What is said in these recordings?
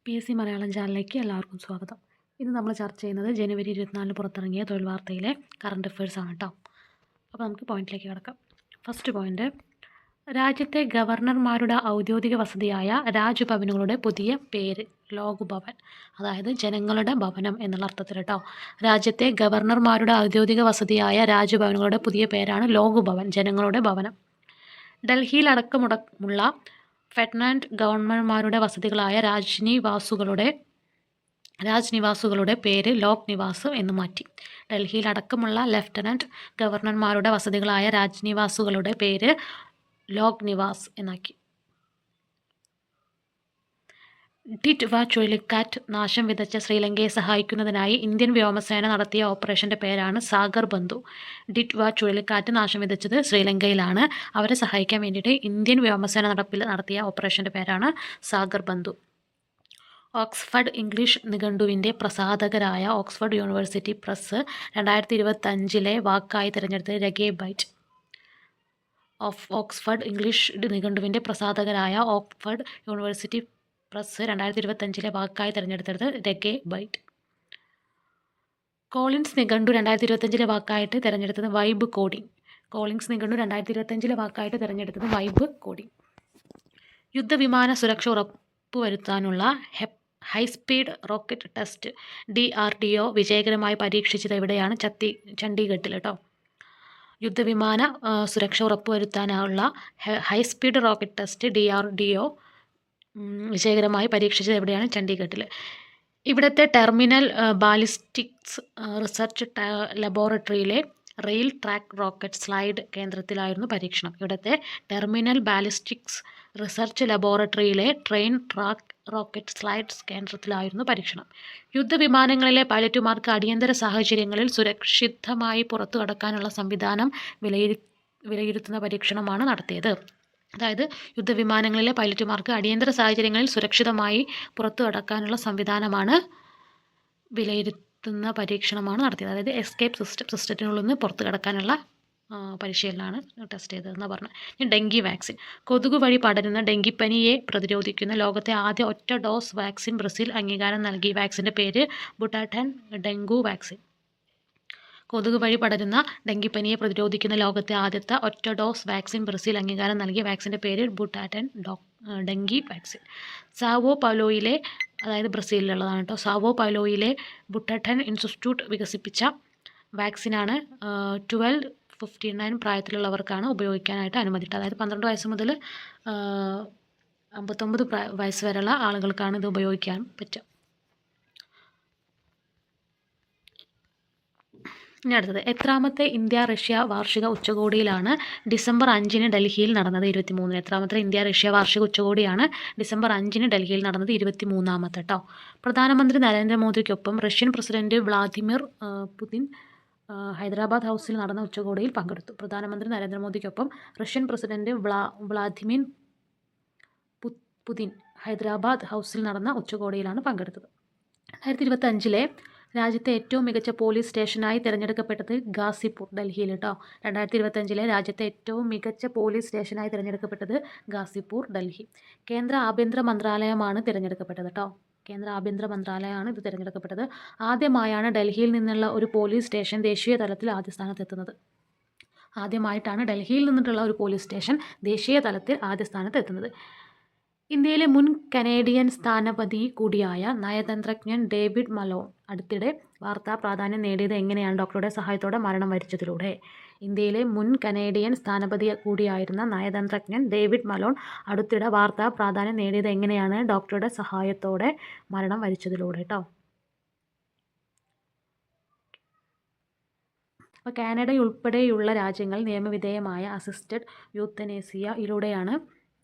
PSC Malayalam ചാനലിലേക്ക് എല്ലാവർക്കും സ്വാഗതം. ഇന്ന് നമ്മൾ ചർച്ച ചെയ്യുന്നത് ജനുവരി 24 പുറത്തിറങ്ങിയ തൊഴിൽ വാർത്തയിലെ കറണ്ട് അഫയേഴ്സ് ആണ് കേട്ടോ. അപ്പോൾ നമുക്ക് പോയിന്റിലേക്ക് കിടക്കാം. ഫസ്റ്റ് പോയിന്റ്, രാജ്യത്തെ ഗവർണർമാരുടെ ഔദ്യോഗിക വസതിയായ രാജ്ഭവനുകളുടെ പുതിയ പേര് ലോക് ഭവൻ, അതായത് ജനങ്ങളുടെ ഭവനം എന്നുള്ള അർത്ഥത്തിൽ കേട്ടോ. രാജ്യത്തെ ഗവർണർമാരുടെ ഔദ്യോഗിക വസതിയായ രാജ്ഭവനുകളുടെ പുതിയ പേരാണ് ലോക് ഭവൻ, ജനങ്ങളുടെ ഭവനം. ഡൽഹിയിലടക്കമുള്ള ഫെഡറൽ ഗവർണർമാരുടെ വസതികളായ രാജ്നിവാസുകളുടെ പേര് ലോക് നിവാസ് എന്ന് മാറ്റി. ഡൽഹിയിലടക്കമുള്ള ലഫ്റ്റനന്റ് ഗവർണർമാരുടെ വസതികളായ രാജ്നിവാസുകളുടെ പേര് ലോക് നിവാസ് എന്നാക്കി. ടിറ്റ്വ ചുഴലിക്കാറ്റ് നാശം വിതച്ച ശ്രീലങ്കയെ സഹായിക്കുന്നതിനായി ഇന്ത്യൻ വ്യോമസേന നടത്തിയ ഓപ്പറേഷൻ്റെ പേരാണ് സാഗർ ബന്ധു. ടിറ്റ്വ ചുഴലിക്കാറ്റ് നാശം വിതച്ചത് ശ്രീലങ്കയിലാണ്. അവരെ സഹായിക്കാൻ വേണ്ടിയിട്ട് ഇന്ത്യൻ വ്യോമസേന നടത്തിയ ഓപ്പറേഷൻ്റെ പേരാണ് സാഗർ ബന്ധു. ഓക്സ്ഫഡ് ഇംഗ്ലീഷ് നിഘണ്ടുവിൻ്റെ പ്രസാധകരായ ഓക്സ്ഫഡ് യൂണിവേഴ്സിറ്റി പ്രസ് 2025 വാക്കായി തിരഞ്ഞെടുത്തത് രഗേ ബൈറ്റ്. ഓക്സ്ഫഡ് ഇംഗ്ലീഷ് നിഘണ്ടുവിൻ്റെ പ്രസാധകരായ ഓക്സ്ഫഡ് യൂണിവേഴ്സിറ്റി പ്രസ് 2025 വാക്കായി തിരഞ്ഞെടുത്തത് രഗേ ബൈറ്റ്. കോളിൻസ് നിഘണ്ടു 2025 വാക്കായിട്ട് തിരഞ്ഞെടുത്തത് വൈബ് കോഡിംഗ്. കോളിൻസ് നിഘണ്ടു 2025 വാക്കായിട്ട് തിരഞ്ഞെടുത്തത് വൈബ് കോഡിംഗ്. യുദ്ധവിമാന സുരക്ഷ ഉറപ്പുവരുത്താനുള്ള ഹൈസ്പീഡ് റോക്കറ്റ് ടെസ്റ്റ് DRDO വിജയകരമായി പരീക്ഷിച്ചത് എവിടെയാണ്? ചണ്ഡീഗഡിൽ കേട്ടോ. യുദ്ധവിമാന സുരക്ഷ ഉറപ്പുവരുത്താനുള്ള ഹൈസ്പീഡ് റോക്കറ്റ് ടെസ്റ്റ് DRDO വിജയകരമായി പരീക്ഷിച്ചത് എവിടെയാണ്? ചണ്ഡീഗഡിൽ. ഇവിടുത്തെ ടെർമിനൽ ബാലിസ്റ്റിക്സ് റിസർച്ച് ലബോറട്ടറിയിലെ റെയിൽ ട്രാക്ക് റോക്കറ്റ് സ്ലൈഡ് കേന്ദ്രത്തിലായിരുന്നു പരീക്ഷണം. ഇവിടുത്തെ ടെർമിനൽ ബാലിസ്റ്റിക്സ് റിസർച്ച് ലബോറട്ടറിയിലെ ട്രെയിൻ ട്രാക്ക് റോക്കറ്റ് സ്ലൈഡ്സ് കേന്ദ്രത്തിലായിരുന്നു പരീക്ഷണം. യുദ്ധവിമാനങ്ങളിലെ പൈലറ്റുമാർക്ക് അടിയന്തര സാഹചര്യങ്ങളിൽ സുരക്ഷിതമായി പുറത്തു കടക്കാനുള്ള സംവിധാനം വിലയിരുത്തുന്ന പരീക്ഷണമാണ് നടത്തിയത്. അതായത് യുദ്ധവിമാനങ്ങളിലെ പൈലറ്റുമാർക്ക് അടിയന്തര സാഹചര്യങ്ങളിൽ സുരക്ഷിതമായി പുറത്തു കടക്കാനുള്ള സംവിധാനമാണ് വിലയിരുത്തുന്ന പരീക്ഷണമാണ് നടത്തിയത്. അതായത് എസ്കേപ്പ് സിസ്റ്റത്തിനുള്ളിൽ നിന്ന് പുറത്തു കടക്കാനുള്ള പരിശീലനമാണ് ടെസ്റ്റ് ചെയ്തതെന്ന് പറഞ്ഞു. Dengue vaccine. കൊതുക് വഴി പടരുന്ന ഡെങ്കിപ്പനിയെ പ്രതിരോധിക്കുന്ന ലോകത്തെ ആദ്യ ഒറ്റ ഡോസ് വാക്സിൻ ബ്രസീൽ അംഗീകാരം നൽകി. വാക്സിൻ്റെ പേര് ബുട്ടാറ്റൻ ഡെങ്കു വാക്സിൻ. കൊതുക് വഴി പടരുന്ന ഡെങ്കിപ്പനിയെ പ്രതിരോധിക്കുന്ന ലോകത്തെ ആദ്യത്തെ ഒറ്റ ഡോസ് വാക്സിൻ ബ്രസീൽ അംഗീകാരം നൽകിയ വാക്സിൻ്റെ പേര് ബുട്ടാറ്റൻ ഡെങ്കി വാക്സിൻ. സാവോ പൗലോയിലെ, അതായത് ബ്രസീലിലുള്ളതാണ് കേട്ടോ, സാവോ പൗലോയിലെ ബുട്ടാറ്റൻ ഇൻസ്റ്റിറ്റ്യൂട്ട് വികസിപ്പിച്ച വാക്സിനാണ് 12-59 പ്രായത്തിലുള്ളവർക്കാണ് ഉപയോഗിക്കാനായിട്ട് അനുമതിട്ടത്. അതായത് 12 വയസ്സ് മുതൽ 59 വയസ്സ് വരെയുള്ള ആളുകൾക്കാണ് ഇത് ഉപയോഗിക്കാൻ പറ്റുക. ഇനി അടുത്തത്, എത്രാമത്തെ ഇന്ത്യ റഷ്യ വാർഷിക ഉച്ചകോടിയിലാണ് ഡിസംബർ 5 ഡൽഹിയിൽ നടന്നത്? 23. എത്രാമത്തെ ഇന്ത്യ റഷ്യ വാർഷിക ഉച്ചകോടിയാണ് ഡിസംബർ 5 ഡൽഹിയിൽ നടന്നത്? 23ാമത്തെ കേട്ടോ. പ്രധാനമന്ത്രി നരേന്ദ്രമോദിക്കൊപ്പം Russian president Vladimir Putin Hyderabad ഹൗസിൽ നടന്ന ഉച്ചകോടിയിൽ പങ്കെടുത്തു. പ്രധാനമന്ത്രി നരേന്ദ്രമോദിക്കൊപ്പം Russian president Vladimir Putin Hyderabad ഹൗസിൽ നടന്ന ഉച്ചകോടിയിലാണ് പങ്കെടുത്തത്. 2025 രാജ്യത്തെ ഏറ്റവും മികച്ച പോലീസ് സ്റ്റേഷനായി തിരഞ്ഞെടുക്കപ്പെട്ടത് ഗാസിപൂർ, ഡൽഹിയിൽ കേട്ടോ. 2025 രാജ്യത്തെ ഏറ്റവും മികച്ച പോലീസ് സ്റ്റേഷനായി തിരഞ്ഞെടുക്കപ്പെട്ടത് ഗാസിപൂർ, ഡൽഹി. കേന്ദ്ര ആഭ്യന്തര മന്ത്രാലയമാണ് തിരഞ്ഞെടുക്കപ്പെട്ടത് കേട്ടോ. കേന്ദ്ര ആഭ്യന്തര മന്ത്രാലയമാണ് ഇത് തിരഞ്ഞെടുക്കപ്പെട്ടത്. ആദ്യമായാണ് ഡൽഹിയിൽ നിന്നുള്ള ഒരു പോലീസ് സ്റ്റേഷൻ ദേശീയ തലത്തിൽ ആദ്യ സ്ഥാനത്തെത്തുന്നത്. ആദ്യമായിട്ടാണ് ഡൽഹിയിൽ നിന്നിട്ടുള്ള ഒരു പോലീസ് സ്റ്റേഷൻ ദേശീയ തലത്തിൽ ആദ്യ സ്ഥാനത്തെത്തുന്നത്. ഇന്ത്യയിലെ മുൻ കനേഡിയൻ സ്ഥാനപതി കൂടിയായ നയതന്ത്രജ്ഞൻ ഡേവിഡ് മലോൺ അടുത്തിടെ വാർത്താ പ്രാധാന്യം നേടിയത് എങ്ങനെയാണ്? ഡോക്ടറുടെ സഹായത്തോടെ മരണം വരിച്ചതിലൂടെ. ഇന്ത്യയിലെ മുൻ കനേഡിയൻ സ്ഥാനപതി കൂടിയായിരുന്ന നയതന്ത്രജ്ഞൻ ഡേവിഡ് മലോൺ അടുത്തിടെ വാർത്താ പ്രാധാന്യം നേടിയത് എങ്ങനെയാണ്? ഡോക്ടറുടെ സഹായത്തോടെ മരണം വരിച്ചതിലൂടെ കേട്ടോ. അപ്പോൾ കാനഡയുൾപ്പെടെയുള്ള രാജ്യങ്ങൾ നിയമവിധേയമായ അസിസ്റ്റഡ് യൂത്തനേസിയയിലൂടെയാണ്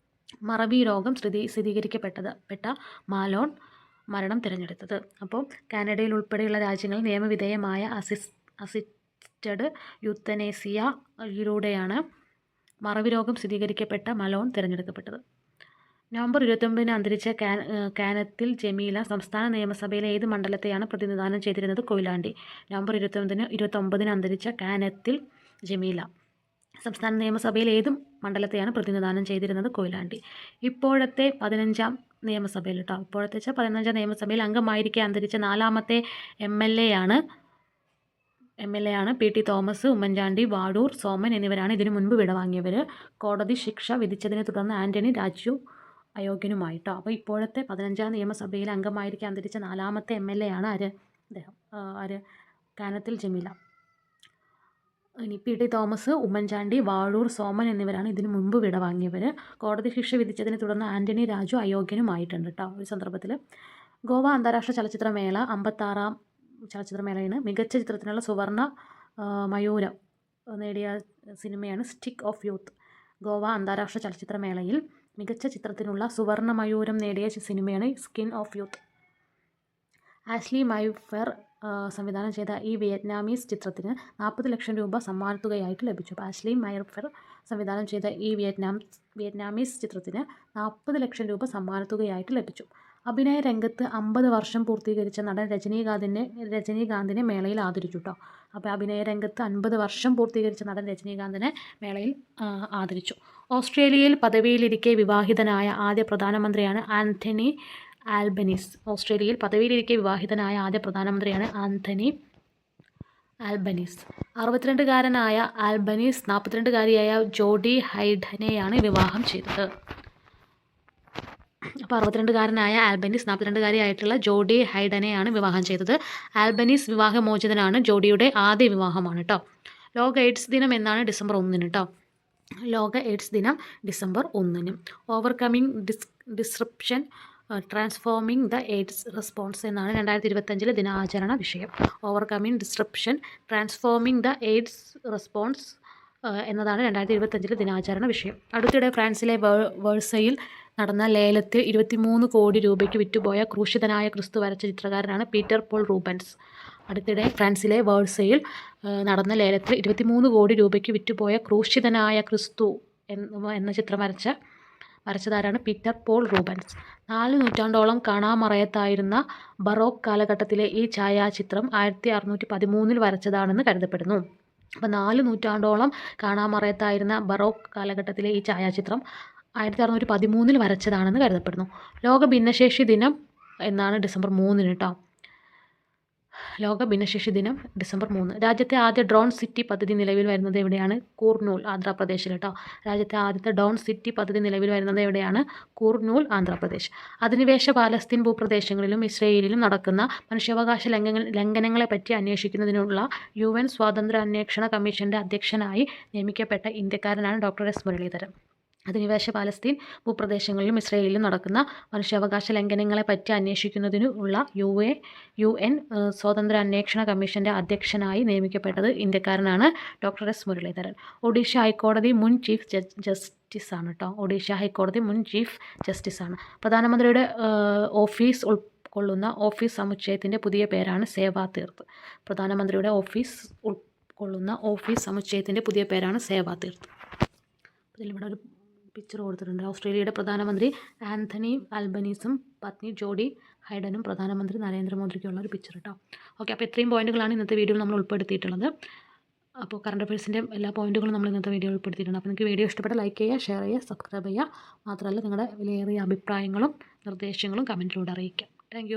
മറവി രോഗം സ്ഥിരീകരിക്കപ്പെട്ട മാലോൺ മരണം തിരഞ്ഞെടുത്തത്. അപ്പോൾ കാനഡയിൽ ഉൾപ്പെടെയുള്ള രാജ്യങ്ങൾ നിയമവിധേയമായ അസിസ്റ്റഡ് യൂത്തനേസിയയിലൂടെയാണ് മറവി രോഗം സ്ഥിരീകരിക്കപ്പെട്ട മലോൺ തിരഞ്ഞെടുക്കപ്പെട്ടത്. നവംബർ 29 അന്തരിച്ച കാനത്തിൽ ജമീല സംസ്ഥാന നിയമസഭയിലെ ഏത് മണ്ഡലത്തെയാണ് പ്രതിനിധാനം ചെയ്തിരുന്നത്? കൊയിലാണ്ടി. നവംബർ 29 അന്തരിച്ച കാനത്തിൽ ജമീല സംസ്ഥാന നിയമസഭയിൽ ഏത് മണ്ഡലത്തെയാണ് പ്രതിനിധാനം ചെയ്തിരുന്നത്? കൊയിലാണ്ടി. ഇപ്പോഴത്തെ 15ാം നിയമസഭയിൽ കേട്ടോ. ഇപ്പോഴത്തെ വെച്ചാൽ 15ാം നിയമസഭയിൽ അംഗമായിരിക്കെ അന്തരിച്ച 4ാമത്തെ MLA ആണ് P T Thomas. Oommen Chandy, Vazhoor Soman എന്നിവരാണ് ഇതിനു മുൻപ് വിടവാങ്ങിയവർ. കോടതി ശിക്ഷ വിധിച്ചതിനെ തുടർന്ന് ആന്റണി രാജു അയോഗ്യനുമായിട്ടോ. അപ്പോൾ ഇപ്പോഴത്തെ 15ാം നിയമസഭയിൽ അംഗമായിരിക്കെ അന്തരിച്ച 4ാമത്തെ MLA ആണ് അദ്ദേഹം കാനത്തിൽ ജമീല. ഇനി P T Thomas, Oommen Chandy, Vazhoor Soman എന്നിവരാണ് ഇതിനു മുൻപ് വിടവാങ്ങിയവർ. കോടതി ശിക്ഷ വിധിച്ചതിനെ തുടർന്ന് ആന്റണി രാജു അയോഗ്യനുമായിട്ടുണ്ട് കേട്ടോ. ഒരു സന്ദർഭത്തിൽ ഗോവ അന്താരാഷ്ട്ര ചലച്ചിത്രമേള 56ാം ചലച്ചിത്രമേളയാണ് മികച്ച ചിത്രത്തിനുള്ള സുവർണ മയൂരം നേടിയ സിനിമയാണ് സ്റ്റിക്ക് ഓഫ് യൂത്ത്. ഗോവ അന്താരാഷ്ട്ര ചലച്ചിത്രമേളയിൽ മികച്ച ചിത്രത്തിനുള്ള സുവർണ മയൂരം നേടിയ സിനിമയാണ് സ്കിൻ ഓഫ് യൂത്ത്. ആഷ്ലി മൈഫെർ സംവിധാനം ചെയ്ത ഈ വിയറ്റ്നാമീസ് ചിത്രത്തിന് 40 ലക്ഷം രൂപ സമ്മാനത്തുകയായിട്ട് ലഭിച്ചു. അപ്പോൾ ആഷ്ലി മൈഫെർ സംവിധാനം ചെയ്ത ഈ വിയറ്റ്നാമീസ് ചിത്രത്തിന് 40 ലക്ഷം രൂപ സമ്മാനത്തുകയായിട്ട് ലഭിച്ചു. അഭിനയ രംഗത്ത് 50 വർഷം പൂർത്തീകരിച്ച നടൻ രജനീകാന്തിനെ മേളയിൽ ആദരിച്ചു കേട്ടോ. അപ്പോൾ അഭിനയ രംഗത്ത് 50 വർഷം പൂർത്തീകരിച്ച നടൻ രജനീകാന്തിനെ മേളയിൽ ആദരിച്ചു. ഓസ്ട്രേലിയയിൽ പദവിയിലിരിക്കെ വിവാഹിതനായ ആദ്യ പ്രധാനമന്ത്രിയാണ് ആന്റണി ആൽബനീസ്. ഓസ്ട്രേലിയയിൽ പദവിയിലിരിക്കെ വിവാഹിതനായ ആദ്യ പ്രധാനമന്ത്രിയാണ് ആന്റണി ആൽബനീസ്. 62-കാരനായ ആൽബനീസ് 42-കാരിയായ ജോഡി ഹൈഡനെയാണ് വിവാഹം ചെയ്തത്. അപ്പോൾ 62-കാരനായ ആൽബനീസ് 42-കാരിയായിട്ടുള്ള ജോഡി ഹൈഡനെയാണ് വിവാഹം ചെയ്തത്. ആൽബനീസ് വിവാഹമോചിതനാണ്. ജോഡിയുടെ ആദ്യ വിവാഹമാണ് കേട്ടോ. ലോക എയ്ഡ്സ് ദിനം എന്നാണ് ഡിസംബർ 1 കേട്ടോ. ലോക എയ്ഡ്സ് ദിനം December 1. Overcoming disruption transforming the AIDS response എന്നാണ് 2025 ദിനാചരണ വിഷയം. Overcoming disruption transforming the AIDS response എന്നതാണ് 2025 ദിനാചരണ വിഷയം. അടുത്തിടെ ഫ്രാൻസിലെ വേഴ്സയിൽ നടന്ന ലേലത്തിൽ 23 കോടി രൂപയ്ക്ക് വിറ്റുപോയ ക്രൂശിതനായ ക്രിസ്തു വരച്ച ചിത്രകാരനാണ് പീറ്റർ പോൾ റൂബൻസ്. അടുത്തിടെ ഫ്രാൻസിലെ വേഴ്സയിൽ നടന്ന ലേലത്തിൽ 23 കോടി രൂപയ്ക്ക് വിറ്റുപോയ ക്രൂശിതനായ ക്രിസ്തു എന്ന ചിത്രം വരച്ചതാരാണ്? Peter Paul Rubens. 4 നൂറ്റാണ്ടോളം കാണാമറയത്തായിരുന്ന ബറോക്ക് കാലഘട്ടത്തിലെ ഈ ഛായാചിത്രം 1613 വരച്ചതാണെന്ന് കരുതപ്പെടുന്നു. അപ്പോൾ 4 നൂറ്റാണ്ടോളം കാണാമറയത്തായിരുന്ന ബറോക്ക് കാലഘട്ടത്തിലെ ഈ ഛായാചിത്രം 1613 വരച്ചതാണെന്ന് കരുതപ്പെടുന്നു. ലോക ഭിന്നശേഷി ദിനം എന്നാണ് ഡിസംബർ 3 കേട്ടോ. ലോക ഭിന്നശേഷി ദിനം ഡിസംബർ 3. രാജ്യത്തെ ആദ്യ ഡ്രോൺ സിറ്റി പദ്ധതി നിലവിൽ വരുന്നത് എവിടെയാണ്? കൂർനൂൽ, ആന്ധ്രാപ്രദേശിൽ കേട്ടോ. രാജ്യത്തെ ആദ്യത്തെ ഡ്രോൺ സിറ്റി പദ്ധതി നിലവിൽ വരുന്നത് എവിടെയാണ്? കൂർനൂൽ, ആന്ധ്രാപ്രദേശ്. അധിനിവേശ പാലസ്തീൻ ഭൂപ്രദേശങ്ങളിലും ഇസ്രയേലിലും നടക്കുന്ന മനുഷ്യാവകാശ ലംഘനങ്ങളെപ്പറ്റി അന്വേഷിക്കുന്നതിനുള്ള UN സ്വാതന്ത്ര്യ അന്വേഷണ കമ്മീഷൻ്റെ അധ്യക്ഷനായി നിയമിക്കപ്പെട്ട ഇന്ത്യക്കാരനാണ് ഡോക്ടർ എസ് മുരളീധരൻ. അധിനിവേശ പാലസ്തീൻ ഭൂപ്രദേശങ്ങളിലും ഇസ്രയേലിലും നടക്കുന്ന മനുഷ്യാവകാശ ലംഘനങ്ങളെപ്പറ്റി അന്വേഷിക്കുന്നതിനുള്ള UN സ്വാതന്ത്ര്യ അന്വേഷണ കമ്മീഷൻ്റെ അധ്യക്ഷനായി നിയമിക്കപ്പെട്ടത് ഇന്ത്യക്കാരനാണ് ഡോക്ടർ എസ് മുരളീധരൻ. ഒഡീഷ ഹൈക്കോടതി മുൻ ചീഫ് ജസ്റ്റിസാണ് കേട്ടോ. ഒഡീഷ ഹൈക്കോടതി മുൻ ചീഫ് ജസ്റ്റിസാണ്. പ്രധാനമന്ത്രിയുടെ ഓഫീസ് ഉൾക്കൊള്ളുന്ന ഓഫീസ് സമുച്ചയത്തിൻ്റെ പുതിയ പേരാണ് സേവാ തീർത്ത്. പ്രധാനമന്ത്രിയുടെ ഓഫീസ് ഉൾക്കൊള്ളുന്ന ഓഫീസ് സമുച്ചയത്തിൻ്റെ പുതിയ പേരാണ് സേവാ തീർത്ത്. ഇതിലിവിടെ ഒരു പിക്ചർ കൊടുത്തിട്ടുണ്ട്. ഓസ്ട്രേലിയയുടെ പ്രധാനമന്ത്രി ആന്റണി ആൽബനീസും പത്നി ജോഡി ഹൈഡനും പ്രധാനമന്ത്രി നരേന്ദ്രമോദിക്കുള്ള ഒരു പിക്ചർ കേട്ടോ. ഓക്കെ, അപ്പോൾ ഇത്രയും പോയിന്റുകളാണ് ഇന്നത്തെ വീഡിയോയിൽ നമ്മൾ ഉൾപ്പെടുത്തിയിട്ടുള്ളത്. അപ്പോൾ കറണ്ട് അഫയേഴ്സിൻ്റെ എല്ലാ പോയിന്റുകളും നമ്മൾ ഇന്നത്തെ വീഡിയോ ഉൾപ്പെടുത്തിയിട്ടുണ്ട്. അപ്പോൾ നിങ്ങൾക്ക് വീഡിയോ ഇഷ്ടപ്പെട്ട ലൈക്ക് ചെയ്യുക, ഷെയർ ചെയ്യുക, സബ്സ്ക്രൈബ് ചെയ്യുക. മാത്രമല്ല നിങ്ങളുടെ വിലയേറിയ അഭിപ്രായങ്ങളും നിർദ്ദേശങ്ങളും കമൻറ്റിലൂടെ അറിയിക്കുക. താങ്ക്